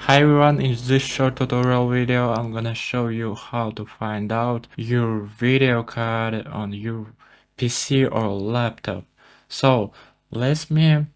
Hi everyone, in this short tutorial video I'm gonna show you how to find out your video card on your PC or laptop. So let me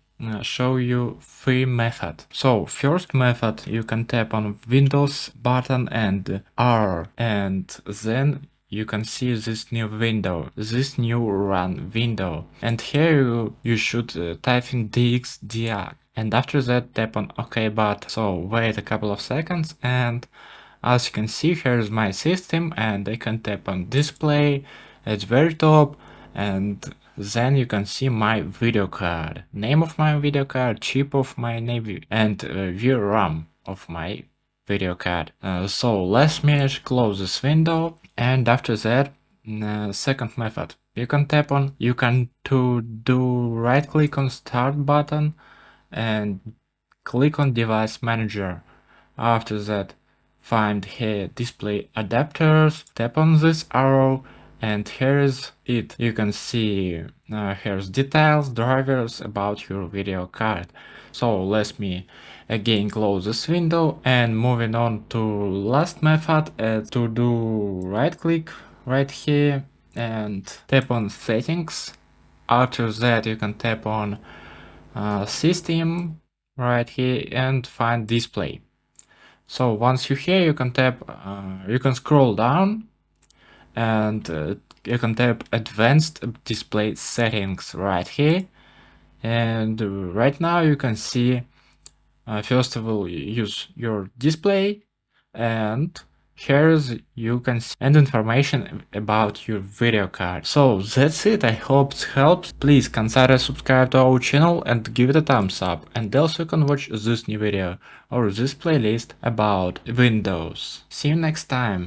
show you three methods. So first method, you can tap on Windows button and R, and then you can see this new window, this new run window, and here you should type in dxdiag, and after that tap on OK button. So wait a couple of seconds, and as you can see, here's my system, and I can tap on display at very top, and then you can see my video card, name of my video card, chip of my name, and VRAM of my video card. So let me close this window, and after that, second method, you can tap on, you can do right click on start button and click on device manager. After that, find here display adapters, tap on this arrow, and here's it. You can see here's details, drivers about your video card. So let me again close this window, and moving on to last method, to do right click right here and tap on settings. After that you can tap on system right here and find display. So once you're here, you can tap, you can scroll down, and you can tap advanced display settings right here. And right now you can see, first of all, use your display, and here's you can see and information about your video card. So that's it. I hope it helps. Please consider subscribe to our channel and give it a thumbs up, and also you can watch this new video or this playlist about Windows. See you next time.